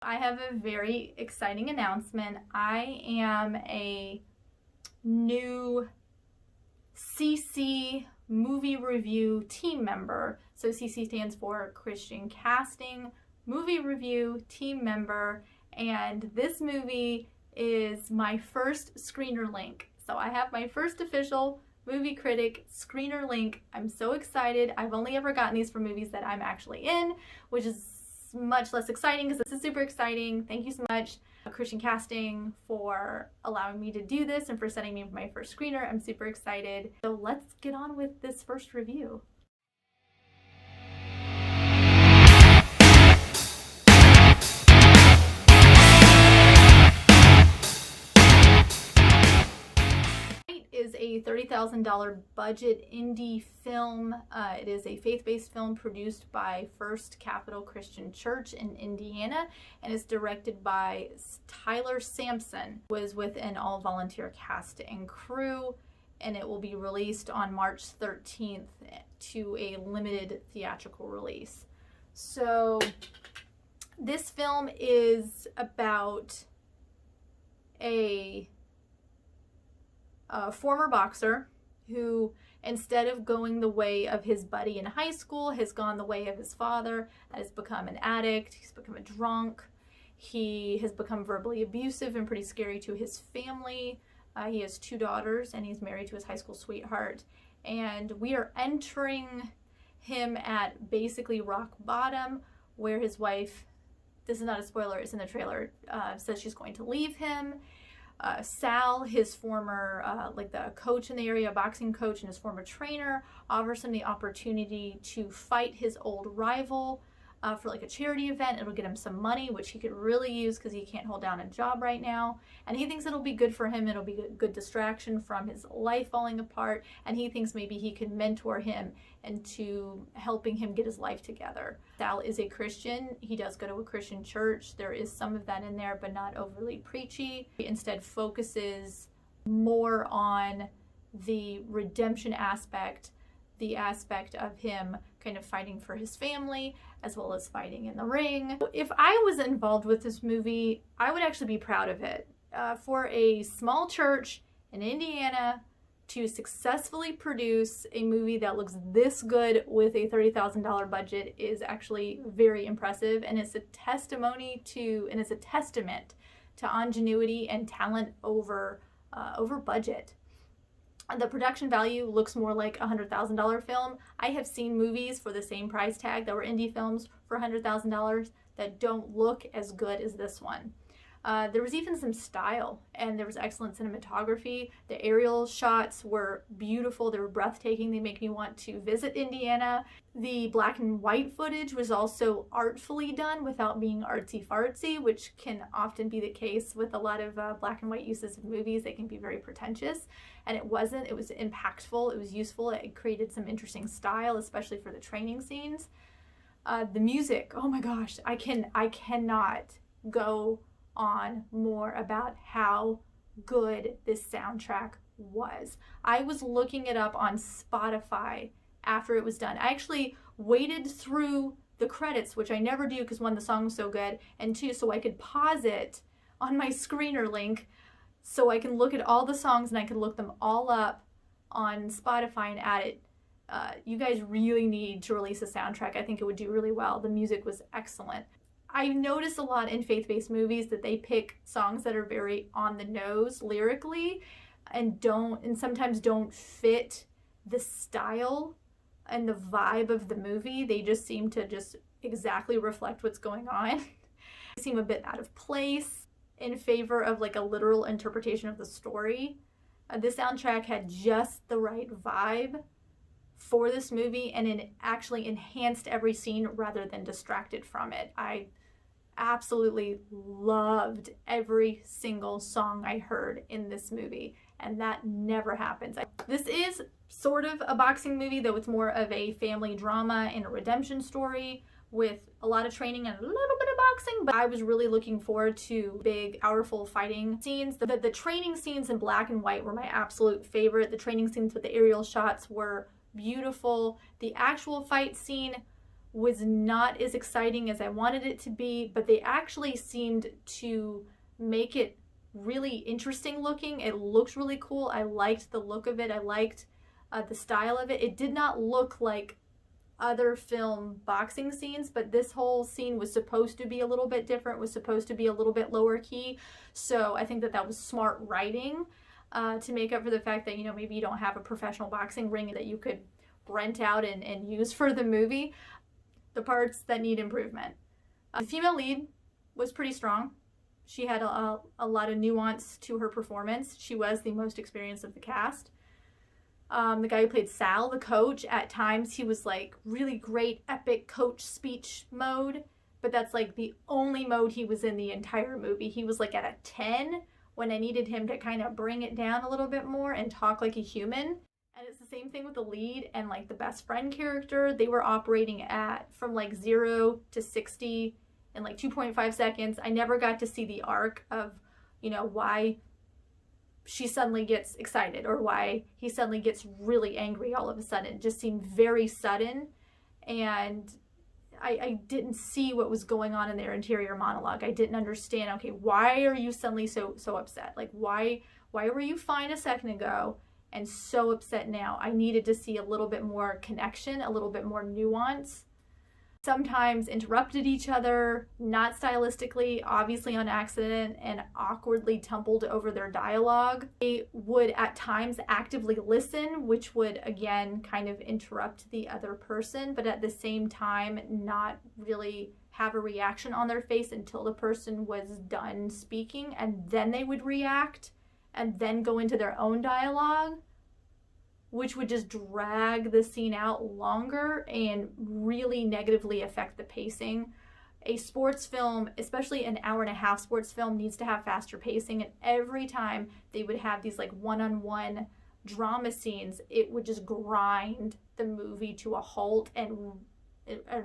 I have a very exciting announcement. I am a new CC movie review team member. So CC stands for Christian Casting Movie Review Team Member, and this movie is my first screener link. So I have my first official movie critic screener link. I'm so excited. I've only ever gotten these for movies that I'm actually in, which is much less exciting because this is super exciting. Thank you so much, Christian Casting, for allowing me to do this and for sending me my first screener. I'm super excited. So let's get on with this first review. Is a $30,000 budget indie film. It is a faith-based film produced by First Capital Christian Church in Indiana, and is directed by Tyler Sampson. Was with an all-volunteer cast and crew, and it will be released on March 13th to a limited theatrical release. So this film is about a former boxer who, instead of going the way of his buddy in high school, has gone the way of his father, has become an addict, he's become a drunk, he has become verbally abusive and pretty scary to his family. He has 2 daughters, and he's married to his high school sweetheart. And we are entering him at basically rock bottom, where his wife, this is not a spoiler, it's in the trailer, says she's going to leave him. Sal, his former, the coach in the area, boxing coach, and his former trainer, offers him the opportunity to fight his old rival for like a charity event. It'll get him some money, which he could really use because he can't hold down a job right now. And he thinks it'll be good for him. It'll be a good distraction from his life falling apart. And he thinks maybe he can mentor him into helping him get his life together. Sal is a Christian. He does go to a Christian church. There is some of that in there, but not overly preachy. He instead focuses more on the redemption aspect, the aspect of him kind of fighting for his family as well as fighting in the ring. If I was involved with this movie, I would actually be proud of it. For a small church in Indiana to successfully produce a movie that looks this good with a $30,000 budget is actually very impressive, and it's a testament to ingenuity and talent over budget. The production value looks more like a $100,000 film. I have seen movies for the same price tag that were indie films for $100,000 that don't look as good as this one. There was even some style, and there was excellent cinematography. The aerial shots were beautiful. They were breathtaking. They make me want to visit Indiana. The black and white footage was also artfully done without being artsy-fartsy, which can often be the case with a lot of black and white uses of movies. They can be very pretentious, and it wasn't. It was impactful. It was useful. It created some interesting style, especially for the training scenes. The music, oh my gosh, I cannot go on more about how good this soundtrack was. I was looking it up on Spotify after it was done. I actually waited through the credits, which I never do because 1, the song was so good, and 2, so I could pause it on my screener link so I can look at all the songs and I can look them all up on Spotify and add it. You guys really need to release a soundtrack. I think it would do really well. The music was excellent. I notice a lot in faith-based movies that they pick songs that are very on the nose lyrically and sometimes don't fit the style and the vibe of the movie. They just seem to just exactly reflect what's going on. They seem a bit out of place in favor of like a literal interpretation of the story. This soundtrack had just the right vibe for this movie, and it actually enhanced every scene rather than distracted from it. I absolutely loved every single song I heard in this movie, and that never happens. This is sort of a boxing movie, though it's more of a family drama and a redemption story with a lot of training and a little bit of boxing, but I was really looking forward to big, powerful fighting scenes. The training scenes in black and white were my absolute favorite. The training scenes with the aerial shots were beautiful. The actual fight scene was not as exciting as I wanted it to be, but they actually seemed to make it really interesting looking. It looked really cool. I liked the look of it. I liked the style of it. It did not look like other film boxing scenes, but this whole scene was supposed to be a little bit different, was supposed to be a little bit lower key. So I think that that was smart writing to make up for the fact that, you know, maybe you don't have a professional boxing ring that you could rent out and use for the movie. The parts that need improvement. The female lead was pretty strong. She had a lot of nuance to her performance. She was the most experienced of the cast. The guy who played Sal, the coach, at times he was like really great, epic coach speech mode, but that's like the only mode he was in the entire movie. He was like at a 10 when I needed him to kind of bring it down a little bit more and talk like a human. And it's the same thing with the lead and like the best friend character. They were operating at from like 0 to 60 in like 2.5 seconds. I never got to see the arc of, you know, why she suddenly gets excited or why he suddenly gets really angry all of a sudden. It just seemed very sudden, and I didn't see what was going on in their interior monologue. I didn't understand, okay, why are you suddenly so upset? Like, why were you fine a second ago and so upset now? I needed to see a little bit more connection, a little bit more nuance. Sometimes interrupted each other, not stylistically, obviously on accident, and awkwardly tumbled over their dialogue. They would at times actively listen, which would again kind of interrupt the other person, but at the same time not really have a reaction on their face until the person was done speaking, and then they would react and then go into their own dialogue, which would just drag the scene out longer and really negatively affect the pacing. A sports film, especially an hour-and-a-half sports film, needs to have faster pacing, and every time they would have these like one-on-one drama scenes, it would just grind the movie to a halt and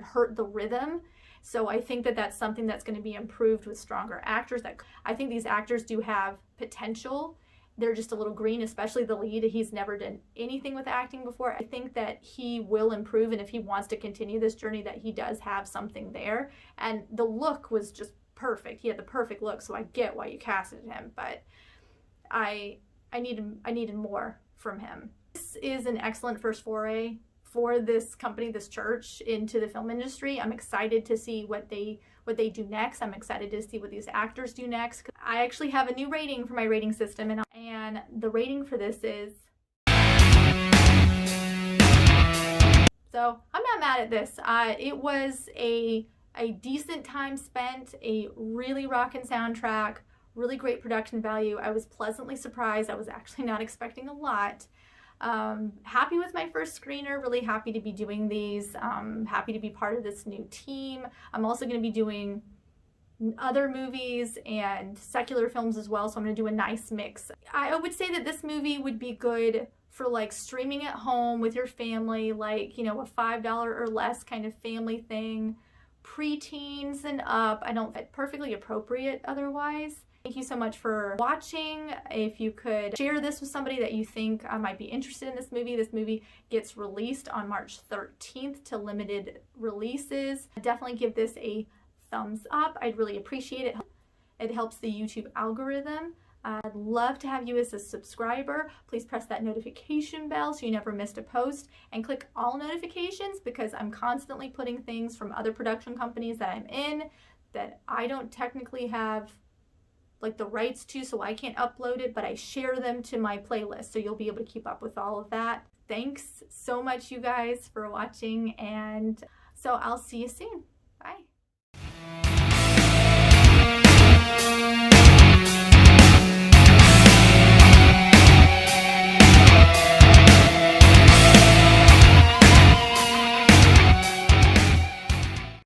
hurt the rhythm. So I think that that's something that's going to be improved with stronger actors. That I think these actors do have potential. They're just a little green, especially the lead. He's never done anything with acting before. I think that he will improve, and if he wants to continue this journey, that he does have something there. And the look was just perfect. He had the perfect look, so I get why you casted him, but I needed more from him. This is an excellent first foray for this company, this church, into the film industry. I'm excited to see what they do next. I'm excited to see what these actors do next. I actually have a new rating for my rating system, and the rating for this is... So I'm not mad at this. It was a decent time spent, a really rockin' soundtrack, really great production value. I was pleasantly surprised. I was actually not expecting a lot. Happy with my first screener, really happy to be doing these, happy to be part of this new team. I'm also going to be doing other movies and secular films as well, so I'm going to do a nice mix. I would say that this movie would be good for like streaming at home with your family, like, you know, a $5 or less kind of family thing, preteens and up. I don't fit perfectly appropriate otherwise. Thank you so much for watching. If you could share this with somebody that you think might be interested in this movie gets released on March 13th to limited releases. Definitely give this a thumbs up. I'd really appreciate it. It helps the YouTube algorithm. I'd love to have you as a subscriber. Please press that notification bell so you never missed a post, and click all notifications, because I'm constantly putting things from other production companies that I'm in that I don't technically have like the rights to, so I can't upload it, but I share them to my playlist, so you'll be able to keep up with all of that. Thanks so much, you guys, for watching, and so I'll see you soon.